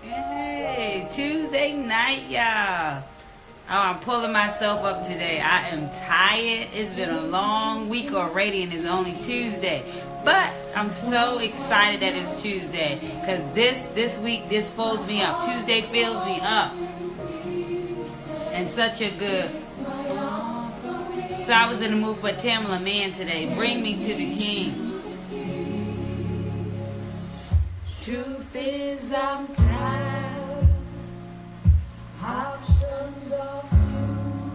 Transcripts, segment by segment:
Hey, Tuesday night, y'all. Oh, I'm pulling myself up today. I am tired. It's been a long week already and it's only Tuesday. But I'm so excited that it's Tuesday because this week, this fills me up. Tuesday fills me up. And such a good... So I was in the mood for Tamala Man today. Bring me to the King. Truth is I'm tired. Options of you.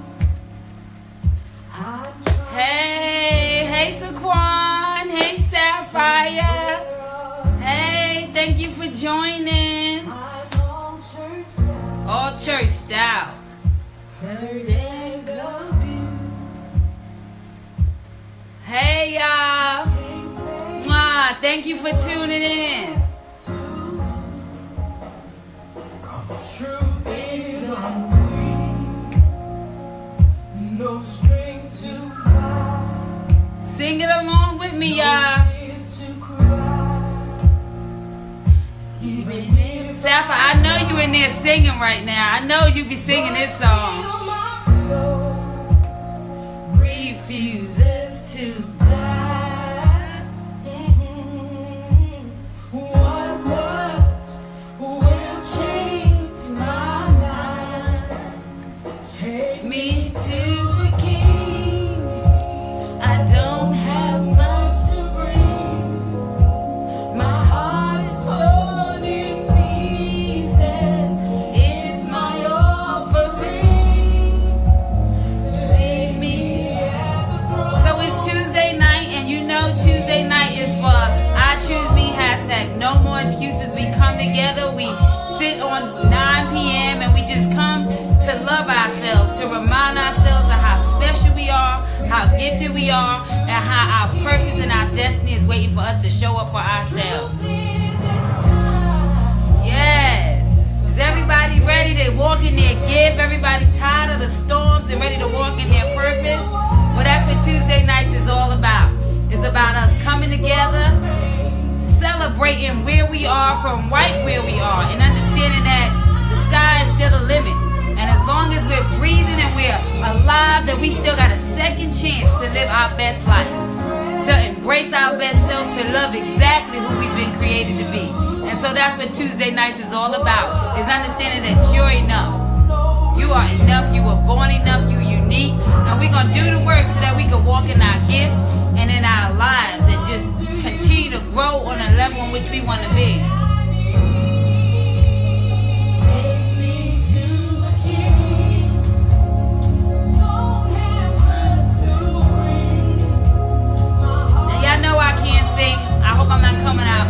Hey Saquon. Hey Sapphire. Hey, thank you for joining. All churched out. Hey y'all. Mwah. Thank you for tuning in. Truth is I'm weak, no string to cry. Sing it along with me, y'all. Sapphire, I know you in there singing right now. I know you be singing this song. Refuses to die. One touch will change my mind. Take me to the King. I don't have much to bring. My heart is torn in pieces. It's my offering. Leave me at the throne. So it's Tuesday night, and you know Tuesday night is for I Choose Me hashtag no more excuses. We come together, we sit on 9 p.m. and we just come to love ourselves, to remind ourselves of how special we are, how gifted we are, and how our purpose and our destiny is waiting for us to show up for ourselves. Yes. Is everybody ready to walk in their gift? Everybody tired of the storms and ready to walk in their purpose? Well, that's what Tuesday nights is all about. It's about us coming together, celebrating where we are from right where we are, and understanding that the sky is still the limit. And as long as we're breathing and we're alive, that we still got a second chance to live our best life, to embrace our best self, to love exactly who we've been created to be. And so that's what Tuesday nights is all about, is understanding that you're enough. You are enough. You were born enough. You're unique. And we're going to do the work so that we can walk in our gifts and in our lives and just continue to grow on a level in which we want to be. Now y'all know I can't sing. I hope I'm not coming out.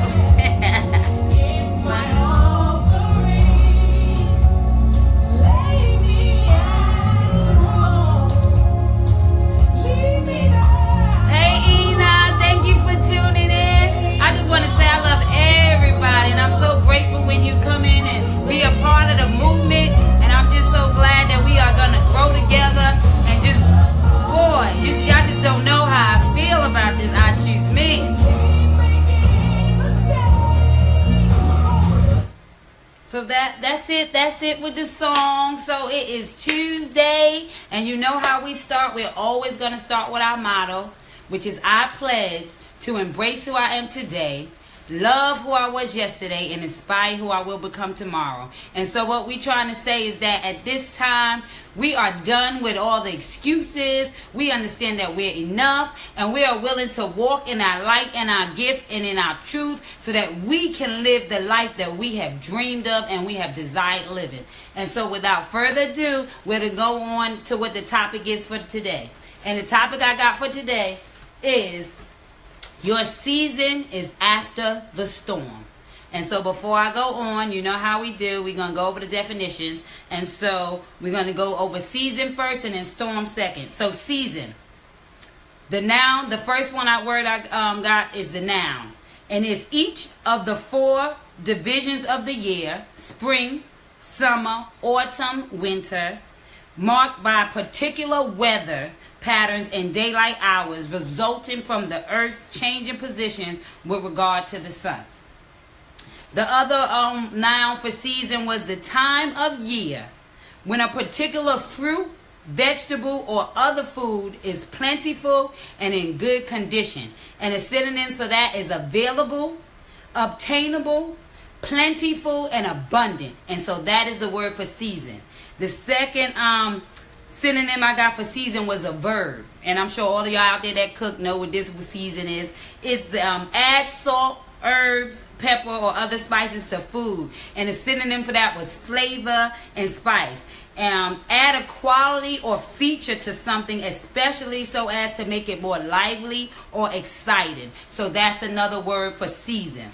I just want to say I love everybody, and I'm so grateful when you come in and be a part of the movement, and I'm just so glad that we are going to grow together, and just, boy, y'all just don't know how I feel about this I Choose Me. So that's it with the song. So it is Tuesday, and you know how we start. We're always going to start with our motto, which is I pledge to embrace who I am today, love who I was yesterday, and inspire who I will become tomorrow. And so what we're trying to say is that at this time, we are done with all the excuses. We understand that we're enough, and we are willing to walk in our light and our gift and in our truth so that we can live the life that we have dreamed of and we have desired living. And so without further ado, we're going to go on to what the topic is for today. And the topic I got for today is your season is after the storm. And so before I go on, you know how we do. We're going to go over the definitions. And so we're going to go over season first and then storm second. So season. The noun, the first word I got is the noun. And it's each of the 4 divisions of the year: spring, summer, autumn, winter, marked by particular weather patterns and daylight hours resulting from the Earth's changing position with regard to the sun. The other noun for season was the time of year when a particular fruit, vegetable, or other food is plentiful and in good condition. And the synonyms for that is available, obtainable, plentiful, and abundant. And so that is the word for season. The second synonym I got for season was a verb. And I'm sure all of y'all out there that cook know what this season is. It's add salt, herbs, pepper, or other spices to food. And the synonym for that was flavor and spice. Add a quality or feature to something, especially so as to make it more lively or exciting. So that's another word for season.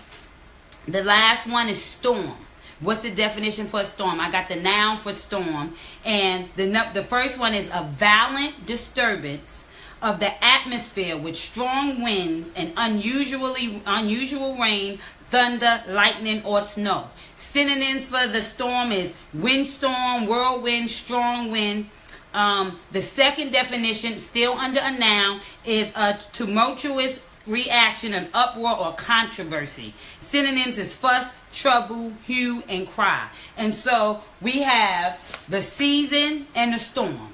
The last one is storm. What's the definition for a storm? I got the noun for storm. And the first one is a violent disturbance of the atmosphere with strong winds and unusual rain, thunder, lightning, or snow. Synonyms for the storm is windstorm, whirlwind, strong wind. The second definition, still under a noun, is a tumultuous reaction, an uproar, or controversy. Synonyms is fuss, trouble, hue, and cry. And so we have the season and the storm.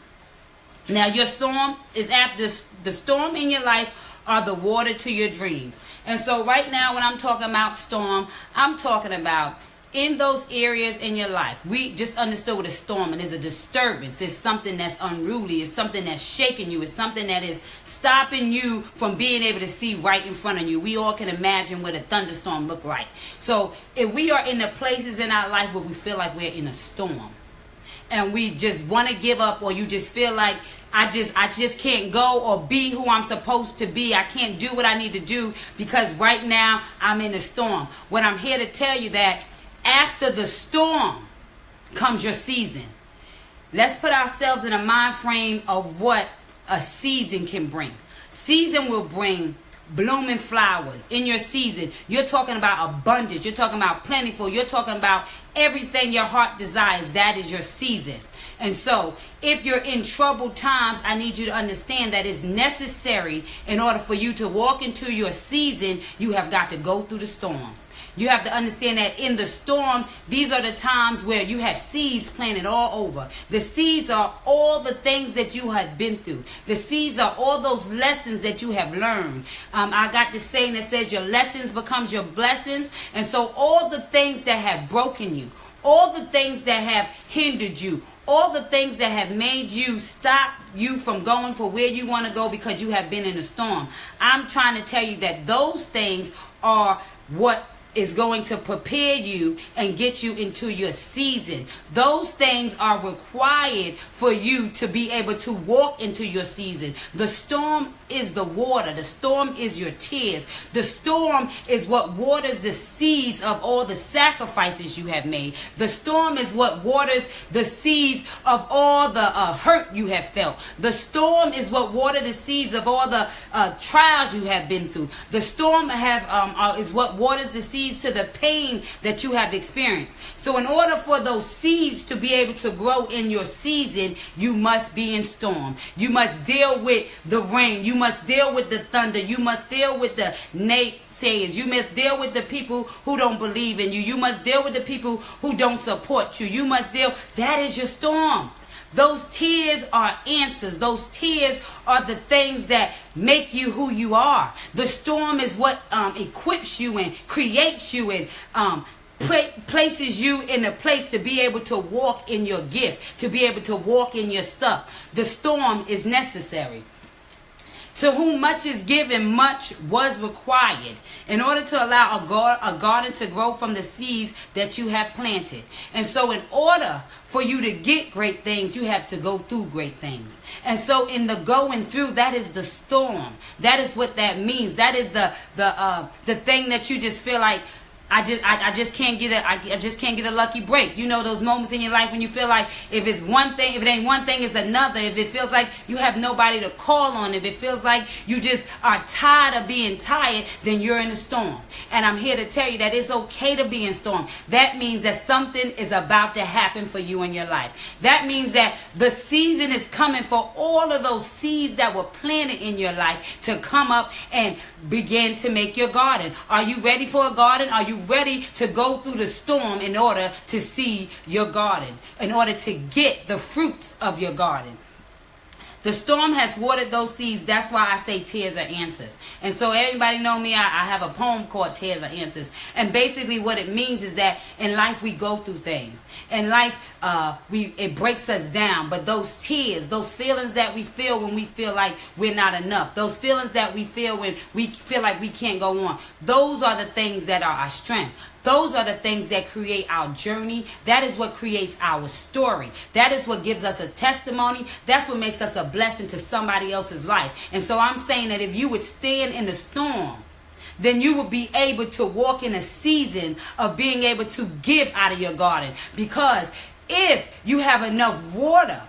Now your storm is after the storm in your life are the water to your dreams. And so right now when I'm talking about storm, I'm talking about in those areas in your life. We just understood what a storm is. It's a disturbance. It's something that's unruly. It's something that's shaking you. It's something that is stopping you from being able to see right in front of you. We all can imagine what a thunderstorm look like. So if we are in the places in our life where we feel like we're in a storm and we just want to give up, or you just feel like I just can't go or be who I'm supposed to be. I can't do what I need to do because right now I'm in a storm. What I'm here to tell you that after the storm comes your season. Let's put ourselves in a mind frame of what a season can bring. Season will bring blooming flowers in your season. You're talking about abundance. You're talking about plentiful. You're talking about everything your heart desires. That is your season. And so if you're in troubled times, I need you to understand that it's necessary in order for you to walk into your season, you have got to go through the storm. You have to understand that in the storm, these are the times where you have seeds planted all over. The seeds are all the things that you have been through. The seeds are all those lessons that you have learned. I got this saying that says your lessons becomes your blessings. And so all the things that have broken you, all the things that have hindered you, all the things that have made you stop you from going for where you want to go because you have been in a storm. I'm trying to tell you that those things are what is going to prepare you and get you into your season. Those things are required for you to be able to walk into your season. The storm is the water. The storm is your tears. The storm is what waters the seeds of all the sacrifices you have made. The storm is what waters the seeds of all the hurt you have felt. The storm is what waters the seeds of all the trials you have been through. The storm is what waters the seeds to the pain that you have experienced. So in order for those seeds to be able to grow in your season, you must be in storm. You must deal with the rain. You must deal with the thunder. You must deal with the naysayers. You must deal with the people who don't believe in you. You must deal with the people who don't support you. You must deal. That is your storm. Those tears are answers. Those tears are the things that make you who you are. The storm is what equips you and creates you and places you in a place to be able to walk in your gift, to be able to walk in your stuff. The storm is necessary. To whom much is given, much was required in order to allow a garden to grow from the seeds that you have planted. And so in order for you to get great things, you have to go through great things. And so in the going through, that is the storm. That is what that means. That is the thing that you just feel like, I just can't get a lucky break. You know those moments in your life when you feel like if it's one thing, if it ain't one thing, it's another. If it feels like you have nobody to call on, if it feels like you just are tired of being tired, then you're in a storm. And I'm here to tell you that it's okay to be in storm. That means that something is about to happen for you in your life. That means that the season is coming for all of those seeds that were planted in your life to come up and begin to make your garden. Are you ready for a garden? Are you ready to go through the storm in order to see your garden, in order to get the fruits of your garden. The storm has watered those seeds. That's why I say tears are answers. And so everybody know me, I have a poem called Tears Are Answers. And basically what it means is that in life we go through things. In life, it breaks us down. But those tears, those feelings that we feel when we feel like we're not enough, those feelings that we feel when we feel like we can't go on, those are the things that are our strength. Those are the things that create our journey. That is what creates our story. That is what gives us a testimony. That's what makes us a blessing to somebody else's life. And so I'm saying that if you would stand in the storm, then you will be able to walk in a season of being able to give out of your garden. Because if you have enough water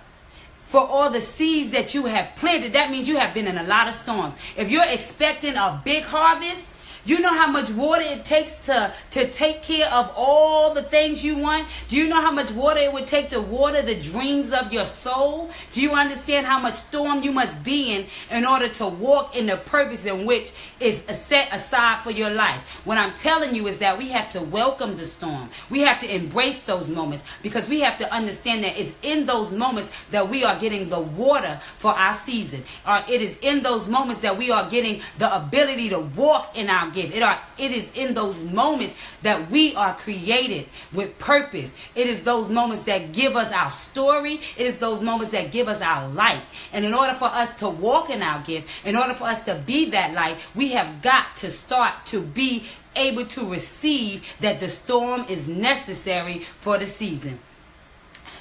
for all the seeds that you have planted, that means you have been in a lot of storms. If you're expecting a big harvest, you know how much water it takes to take care of all the things you want? Do you know how much water it would take to water the dreams of your soul? Do you understand how much storm you must be in order to walk in the purpose in which is set aside for your life? What I'm telling you is that we have to welcome the storm. We have to embrace those moments, because we have to understand that it's in those moments that we are getting the water for our season. It is in those moments that we are getting the ability to walk in our gift. It is in those moments that we are created with purpose. It is those moments that give us our story. It is those moments that give us our light. And in order for us to walk in our gift, in order for us to be that light, we have got to start to be able to receive that the storm is necessary for the season.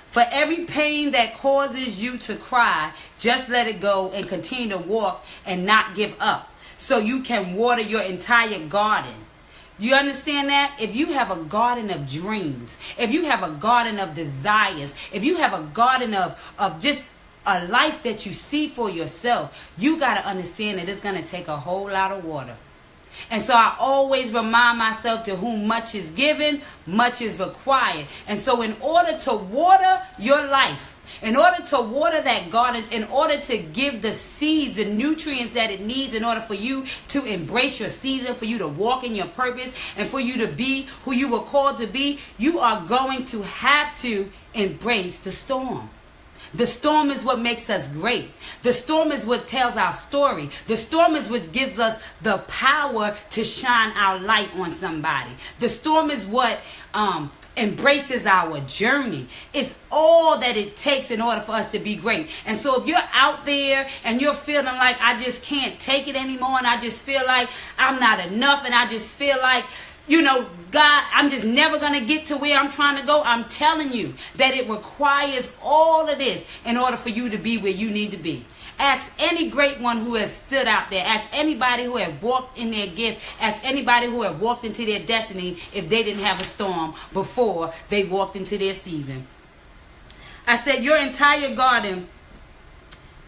For every pain that causes you to cry, just let it go and continue to walk and not give up, so you can water your entire garden. You understand that? If you have a garden of dreams, if you have a garden of desires, if you have a garden of just a life that you see for yourself, you got to understand that it's going to take a whole lot of water. And so I always remind myself, to whom much is given, much is required. And so in order to water your life, in order to water that garden, in order to give the seeds the nutrients that it needs, in order for you to embrace your season, for you to walk in your purpose, and for you to be who you were called to be, you are going to have to embrace the storm. The storm is what makes us great. The storm is what tells our story. The storm is what gives us the power to shine our light on somebody. The storm is what embraces our journey. It's all that it takes in order for us to be great. And so if you're out there and you're feeling like, I just can't take it anymore, and I just feel like I'm not enough, and I just feel like, God, I'm just never going to get to where I'm trying to go, I'm telling you that it requires all of this in order for you to be where you need to be. Ask any great one who has stood out there. Ask anybody who has walked in their gift. Ask anybody who has walked into their destiny if they didn't have a storm before they walked into their season. I said your entire garden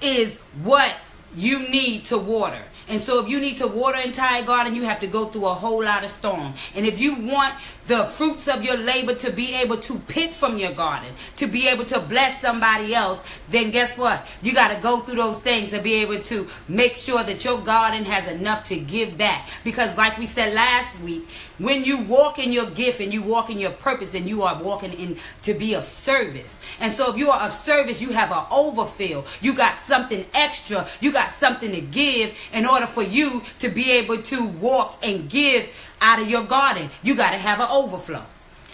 is what you need to water. And so if you need to water an entire garden, you have to go through a whole lot of storm. And if you want the fruits of your labor to be able to pick from your garden, to be able to bless somebody else, then guess what? You got to go through those things to be able to make sure that your garden has enough to give back. Because like we said last week, when you walk in your gift and you walk in your purpose, then you are walking in to be of service. And so if you are of service, you have an overfill. You got something extra. You got something to give in order for you to be able to walk and give out of your garden. You got to have an overflow.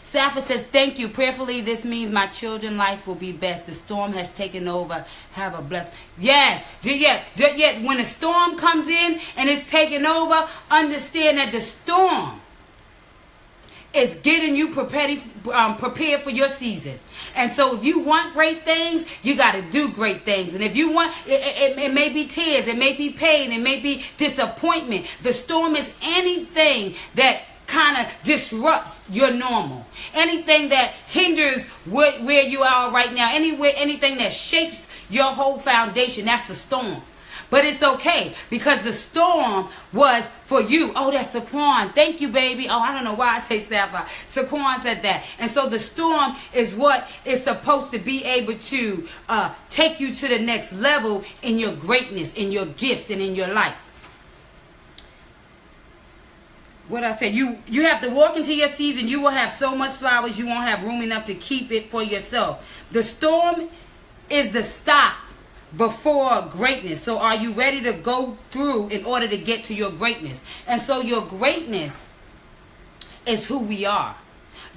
Sappho says, thank you. Prayerfully, this means my children's life will be best. The storm has taken over. Have a blessed. Yes. When a storm comes in and it's taking over, understand that the storm is getting you prepared for your season. And so if you want great things, you got to do great things. And if you want, it may be tears, it may be pain, it may be disappointment. The storm is anything that kind of disrupts your normal. Anything that hinders where you are right now. Anything that shakes your whole foundation, that's a storm. But it's okay, because the storm was for you. Oh, that's Saquon. Thank you, baby. Oh, I don't know why I say Sapphire. Saquon said that. And so the storm is what is supposed to be able to take you to the next level in your greatness, in your gifts, and in your life. what I said, you have to walk into your season. You will have so much flowers, you won't have room enough to keep it for yourself. The storm is the stop before greatness. So are you ready to go through in order to get to your greatness? And so your greatness is who we are.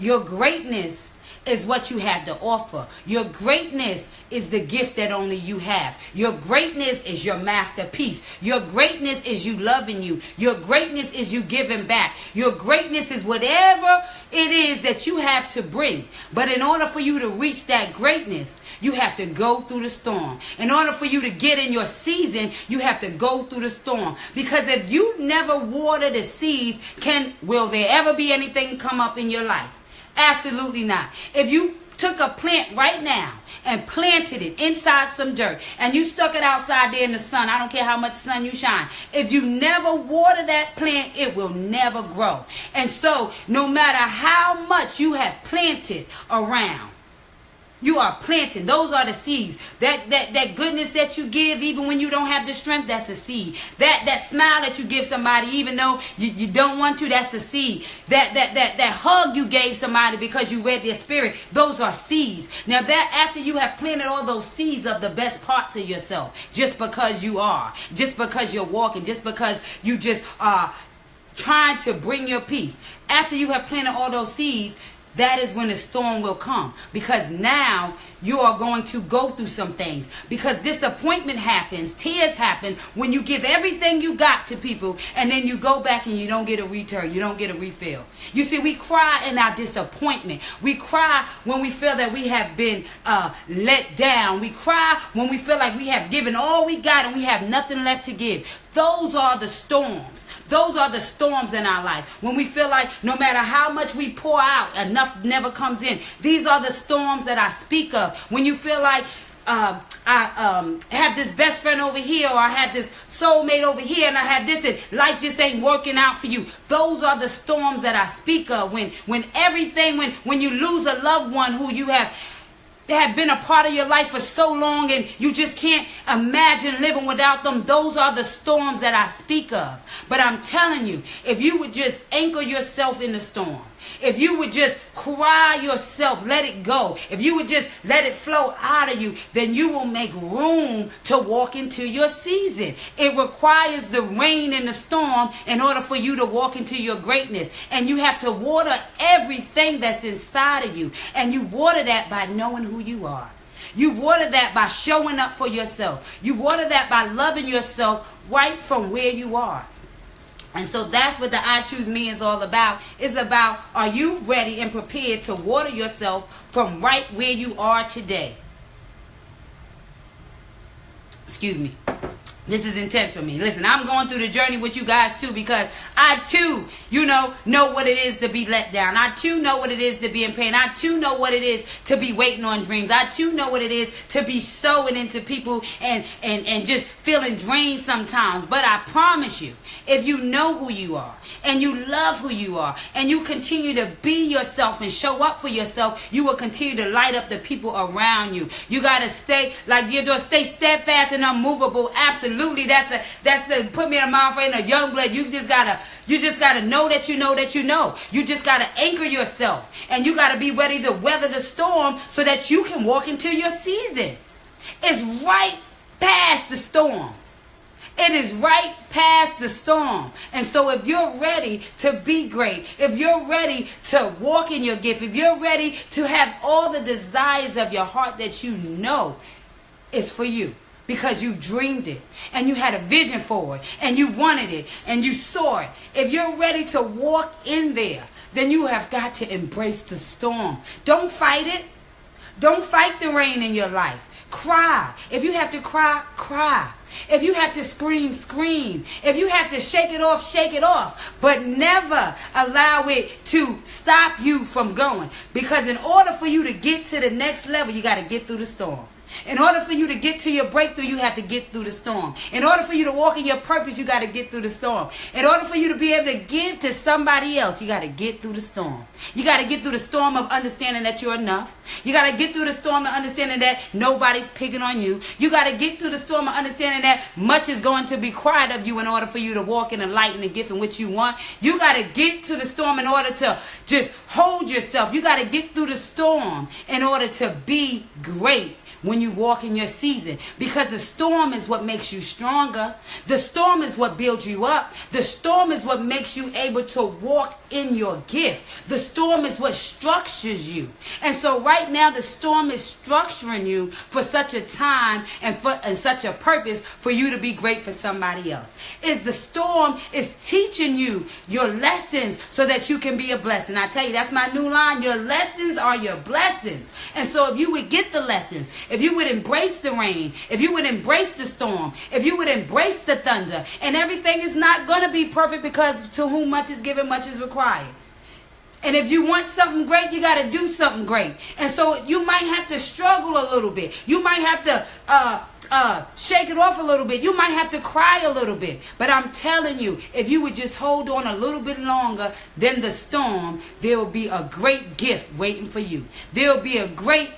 Your greatness is what you have to offer. Your greatness is the gift that only you have. Your greatness is your masterpiece. Your greatness is you loving you. Your greatness is you giving back. Your greatness is whatever it is that you have to bring. But in order for you to reach that greatness, you have to go through the storm. In order for you to get in your season, you have to go through the storm. Because if you never water the seeds, will there ever be anything come up in your life? Absolutely not. If you took a plant right now and planted it inside some dirt and you stuck it outside there in the sun, I don't care how much sun you shine, if you never water that plant, it will never grow. And so no matter how much you have planted around, you are planting. Those are the seeds. That goodness that you give even when you don't have the strength, that's a seed. That smile that you give somebody even though you don't want to, that's a seed. That hug you gave somebody because you read their spirit, those are seeds. Now that after you have planted all those seeds of the best parts of yourself, just because you are, just because you're walking, just because you just are trying to bring your peace. After you have planted all those seeds, that is when the storm will come, because now you are going to go through some things, because disappointment happens, tears happen when you give everything you got to people and then you go back and you don't get a return, you don't get a refill. You see, we cry in our disappointment. We cry when we feel that we have been let down. We cry when we feel like we have given all we got and we have nothing left to give. Those are the storms. Those are the storms in our life. When we feel like no matter how much we pour out, enough never comes in. These are the storms that I speak of. When you feel like I have this best friend over here, or I have this soulmate over here, and I have this, and life just ain't working out for you. Those are the storms that I speak of. When everything, when you lose a loved one who you have been a part of your life for so long and you just can't imagine living without them. Those are the storms that I speak of. But I'm telling you, if you would just anchor yourself in the storm, if you would just cry yourself, let it go, if you would just let it flow out of you, then you will make room to walk into your season. It requires the rain and the storm in order for you to walk into your greatness. And you have to water everything that's inside of you. And you water that by knowing who you are. You water that by showing up for yourself. You water that by loving yourself right from where you are. And so that's what the I Choose Me is all about. It's about, are you ready and prepared to water yourself from right where you are today? Excuse me. This is intense for me. Listen, I'm going through the journey with you guys too, because I too, know what it is to be let down. I too know what it is to be in pain. I too know what it is to be waiting on dreams. I too know what it is to be sowing into people and just feeling drained sometimes. But I promise you, if you know who you are and you love who you are and you continue to be yourself and show up for yourself, you will continue to light up the people around you. You got to stay, like Theodore, stay steadfast and unmovable. Absolutely. That's the put me in a mind frame of young blood. You just gotta know that you know that you know. You just gotta anchor yourself, and you gotta be ready to weather the storm so that you can walk into your season. It's right past the storm. It is right past the storm. And so if you're ready to be great, if you're ready to walk in your gift, if you're ready to have all the desires of your heart that you know is for you, because you dreamed it and you had a vision for it and you wanted it and you saw it. If you're ready to walk in there, then you have got to embrace the storm. Don't fight it. Don't fight the rain in your life. Cry. If you have to cry, cry. If you have to scream, scream. If you have to shake it off, shake it off. But never allow it to stop you from going. Because in order for you to get to the next level, you got to get through the storm. In order for you to get to your breakthrough, you have to get through the storm. In order for you to walk in your purpose, you got to get through the storm. In order for you to be able to give to somebody else, you got to get through the storm. You got to get through the storm of understanding that you're enough. You got to get through the storm of understanding that nobody's picking on you. You got to get through the storm of understanding that much is going to be required of you in order for you to walk in the light and the gift in which you want. You got to get to the storm in order to just hold yourself. You got to get through the storm in order to be great when you walk in your season, because the storm is what makes you stronger. The storm is what builds you up. The storm is what makes you able to walk in your gift. The storm is what structures you. And so right now the storm is structuring you for such a time and such a purpose for you to be great for somebody else. The storm is teaching you your lessons so that you can be a blessing. I tell you, that's my new line. Your lessons are your blessings. And so if you would get the lessons, if you would embrace the rain, if you would embrace the storm, if you would embrace the thunder, and everything is not going to be perfect, because to whom much is given, much is required. And if you want something great, you got to do something great. And so you might have to struggle a little bit. You might have to shake it off a little bit. You might have to cry a little bit. But I'm telling you, if you would just hold on a little bit longer than the storm, there will be a great gift waiting for you. There will be a great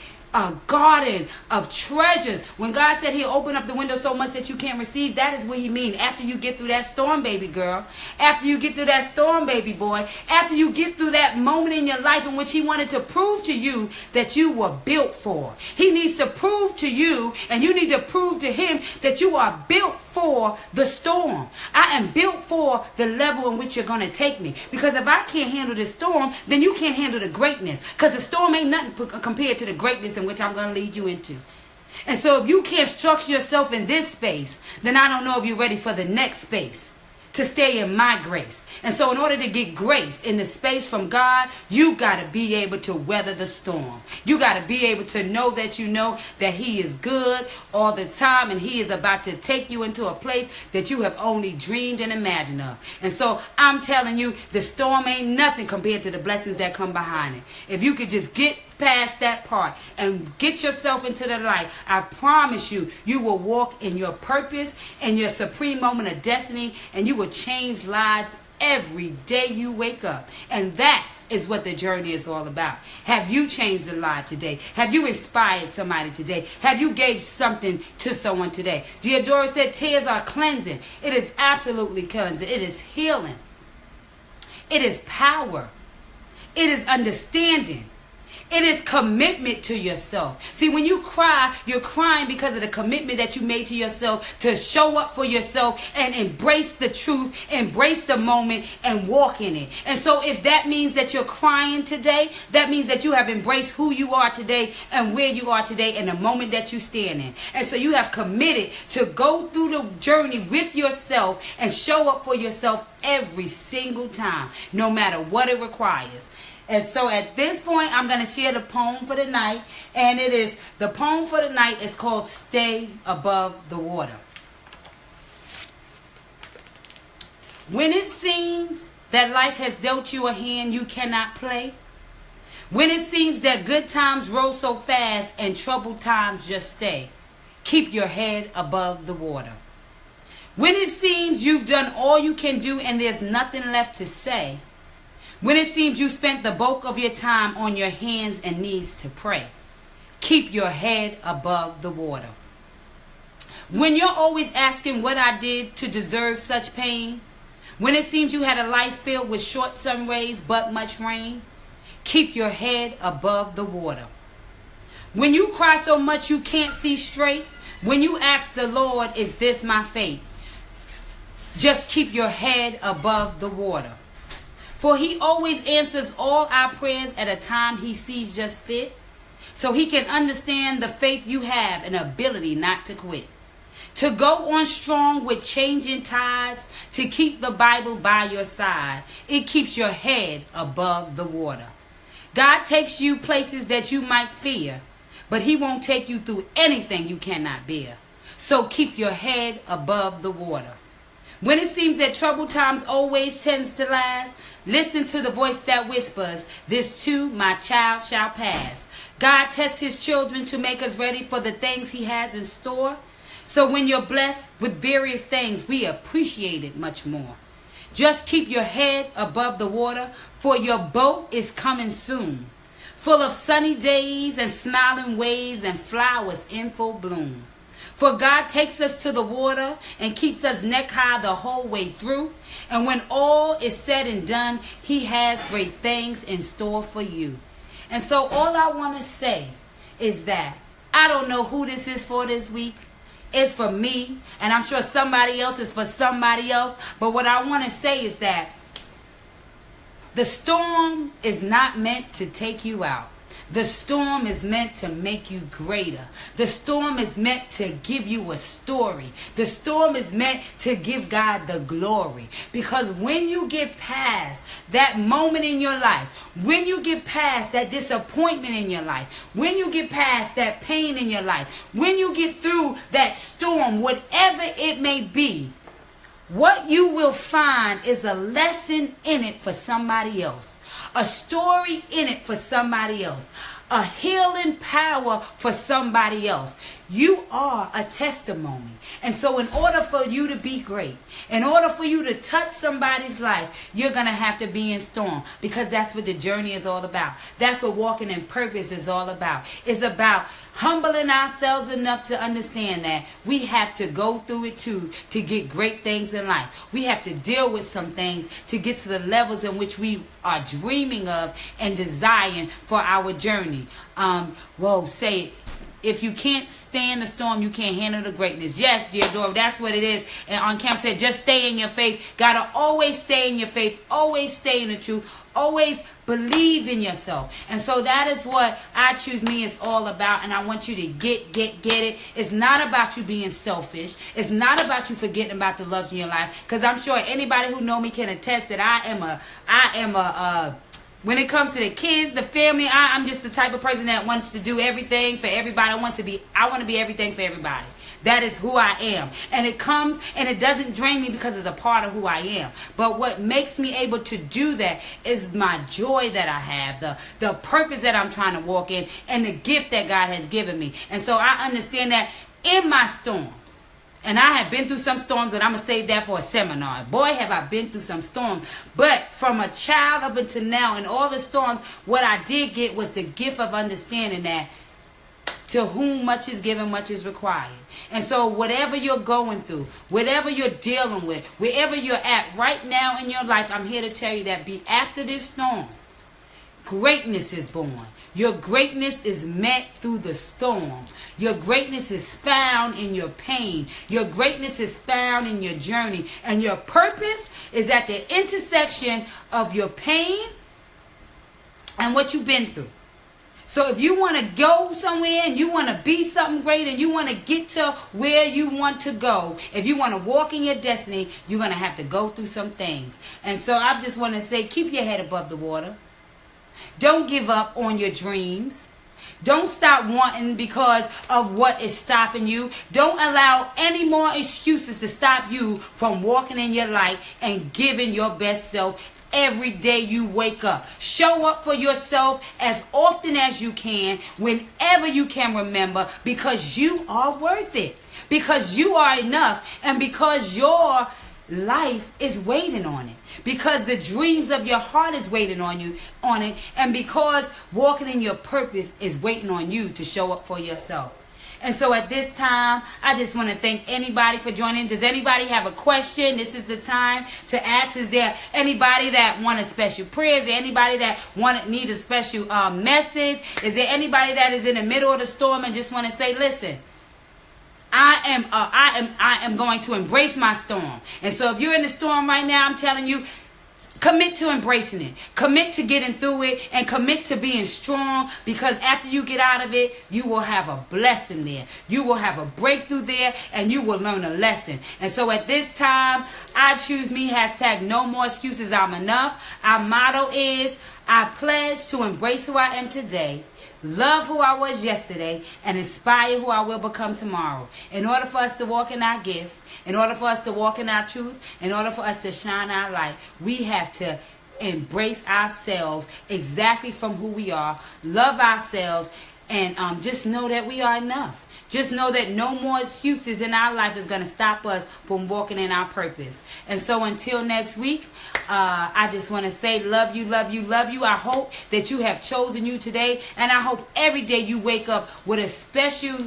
garden of treasures. When God said he'll open up the window so much that you can't receive, that is what he means. After you get through that storm, baby girl. After you get through that storm, baby boy. After you get through that moment in your life in which he wanted to prove to you that you were built for. He needs to prove to you, and you need to prove to him, that you are built for the storm. I am built for the level in which you're going to take me. Because if I can't handle the storm, then you can't handle the greatness. Because the storm ain't nothing compared to the greatness in which I'm going to lead you into. And so if you can't structure yourself in this space, then I don't know if you're ready for the next space, to stay in my grace. And so in order to get grace in the space from God, you got to be able to weather the storm. You got to be able to know that he is good all the time, and he is about to take you into a place that you have only dreamed and imagined of. And so I'm telling you, the storm ain't nothing compared to the blessings that come behind it. If you could just get past that part and get yourself into the light, I promise you, you will walk in your purpose and your supreme moment of destiny, and you will change lives every day you wake up. And that is what the journey is all about. Have you changed a life today? Have you inspired somebody today? Have you gave something to someone today? Theodora said tears are cleansing. It is absolutely cleansing. It is healing. It is power. It is understanding. It is commitment to yourself. See, when you cry, you're crying because of the commitment that you made to yourself to show up for yourself and embrace the truth, embrace the moment, and walk in it. And so if that means that you're crying today, that means that you have embraced who you are today and where you are today and the moment that you stand in. And so you have committed to go through the journey with yourself and show up for yourself every single time, no matter what it requires. And so at this point, I'm going to share the poem for the night. And the poem for the night is called Stay Above the Water. When it seems that life has dealt you a hand you cannot play, when it seems that good times roll so fast and troubled times just stay, keep your head above the water. When it seems you've done all you can do and there's nothing left to say, when it seems you spent the bulk of your time on your hands and knees to pray, keep your head above the water. When you're always asking what I did to deserve such pain, when it seems you had a life filled with short sun rays but much rain, keep your head above the water. When you cry so much you can't see straight, when you ask the Lord, is this my fate? Just keep your head above the water. For he always answers all our prayers at a time he sees just fit. So he can understand the faith you have and ability not to quit. To go on strong with changing tides, to keep the Bible by your side. It keeps your head above the water. God takes you places that you might fear, but he won't take you through anything you cannot bear. So keep your head above the water. When it seems that troubled times always tends to last, listen to the voice that whispers, this too my child shall pass. God tests his children to make us ready for the things he has in store. So when you're blessed with various things, we appreciate it much more. Just keep your head above the water, for your boat is coming soon, full of sunny days and smiling waves and flowers in full bloom. For God takes us to the water and keeps us neck high the whole way through. And when all is said and done, he has great things in store for you. And so all I want to say is that I don't know who this is for this week. It's for me, and I'm sure somebody else is for somebody else. But what I want to say is that the storm is not meant to take you out. The storm is meant to make you greater. The storm is meant to give you a story. The storm is meant to give God the glory. Because when you get past that moment in your life, when you get past that disappointment in your life, when you get past that pain in your life, when you get through that storm, whatever it may be, what you will find is a lesson in it for somebody else. A story in it for somebody else. A healing power for somebody else. You are a testimony. And so in order for you to be great, in order for you to touch somebody's life, you're going to have to be in storm. Because that's what the journey is all about. That's what walking in purpose is all about. It's about humbling ourselves enough to understand that we have to go through it too to get great things in life. We have to deal with some things to get to the levels in which we are dreaming of and desiring for our journey. If you can't stand the storm, you can't handle the greatness. Yes, dear Dora, that's what it is. And on camp said, just stay in your faith. Gotta always stay in your faith. Always stay in the truth. Always believe in yourself. And so that is what I Choose Me is all about. And I want you to get it. It's not about you being selfish. It's not about you forgetting about the loves in your life. Because I'm sure anybody who know me can attest that I am a when it comes to the kids, the family, I'm just the type of person that wants to do everything for everybody. I want to be everything for everybody. That is who I am. And it comes and it doesn't drain me because it's a part of who I am. But what makes me able to do that is my joy that I have, the purpose that I'm trying to walk in, and the gift that God has given me. And so I understand that in my storms. And I have been through some storms, and I'm going to save that for a seminar. Boy, have I been through some storms. But from a child up until now, in all the storms, what I did get was the gift of understanding that to whom much is given, much is required. And so whatever you're going through, whatever you're dealing with, wherever you're at right now in your life, I'm here to tell you that after this storm, greatness is born. Your greatness is met through the storm. Your greatness is found in your pain. Your greatness is found in your journey. And your purpose is at the intersection of your pain and what you've been through. So if you want to go somewhere and you want to be something great and you want to get to where you want to go, if you want to walk in your destiny, you're going to have to go through some things. And so I just want to say, keep your head above the water. Don't give up on your dreams. Don't stop wanting because of what is stopping you. Don't allow any more excuses to stop you from walking in your light and giving your best self every day you wake up. Show up for yourself as often as you can, whenever you can remember, because you are worth it. Because you are enough, and because your life is waiting on it. Because the dreams of your heart is waiting on it, and because walking in your purpose is waiting on you to show up for yourself. And so at this time, I just want to thank anybody for joining. Does anybody have a question? This is the time to ask. Is there anybody that want a special prayer? Is there anybody that need a special message? Is there anybody that is in the middle of the storm and just want to say, listen, I am going to embrace my storm. And so if you're in the storm right now, I'm telling you, commit to embracing it. Commit to getting through it, and commit to being strong, because after you get out of it, you will have a blessing there. You will have a breakthrough there, and you will learn a lesson. And so at this time, I choose me, hashtag no more excuses, I'm enough. Our motto is, I pledge to embrace who I am today, love who I was yesterday, and inspire who I will become tomorrow. In order for us to walk in our gift, in order for us to walk in our truth, in order for us to shine our light, we have to embrace ourselves exactly from who we are, love ourselves, And just know that we are enough. Just know that no more excuses in our life is going to stop us from walking in our purpose. And so until next week, I just want to say love you, love you, love you. I hope that you have chosen you today. And I hope every day you wake up with a special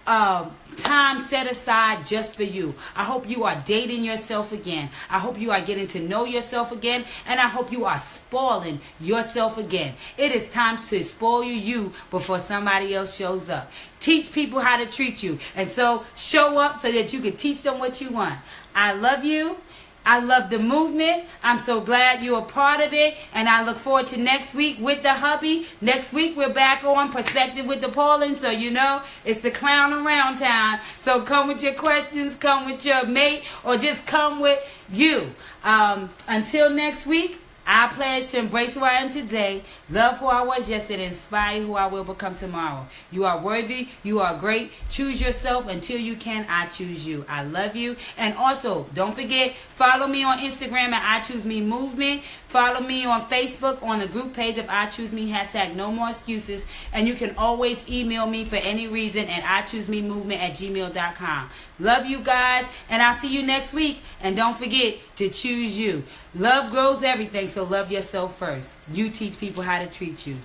time set aside just for you. I hope you are dating yourself again. I hope you are getting to know yourself again. And I hope you are spoiling yourself again. It is time to spoil you before somebody else shows up. Teach people how to treat you. And so show up so that you can teach them what you want. I love you. I love the movement. I'm so glad you're a part of it. And I look forward to next week with the hubby. Next week, we're back on Perspective with the Paulin. So, you know, it's the clown around town. So come with your questions, come with your mate, or just come with you. Until next week, I pledge to embrace who I am today, love who I was yesterday, inspire who I will become tomorrow. You are worthy. You are great. Choose yourself until you can. I choose you. I love you. And also, don't forget, follow me on Instagram at I Choose Me Movement. Follow me on Facebook on the group page of I Choose Me, hashtag No More Excuses. And you can always email me for any reason at ichoosememovement@gmail.com. Love you guys, and I'll see you next week. And don't forget to choose you. Love grows everything, so love yourself first. You teach people how to treat you.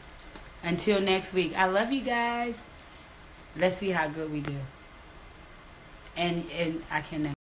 Until next week, I love you guys. Let's see how good we do. And I can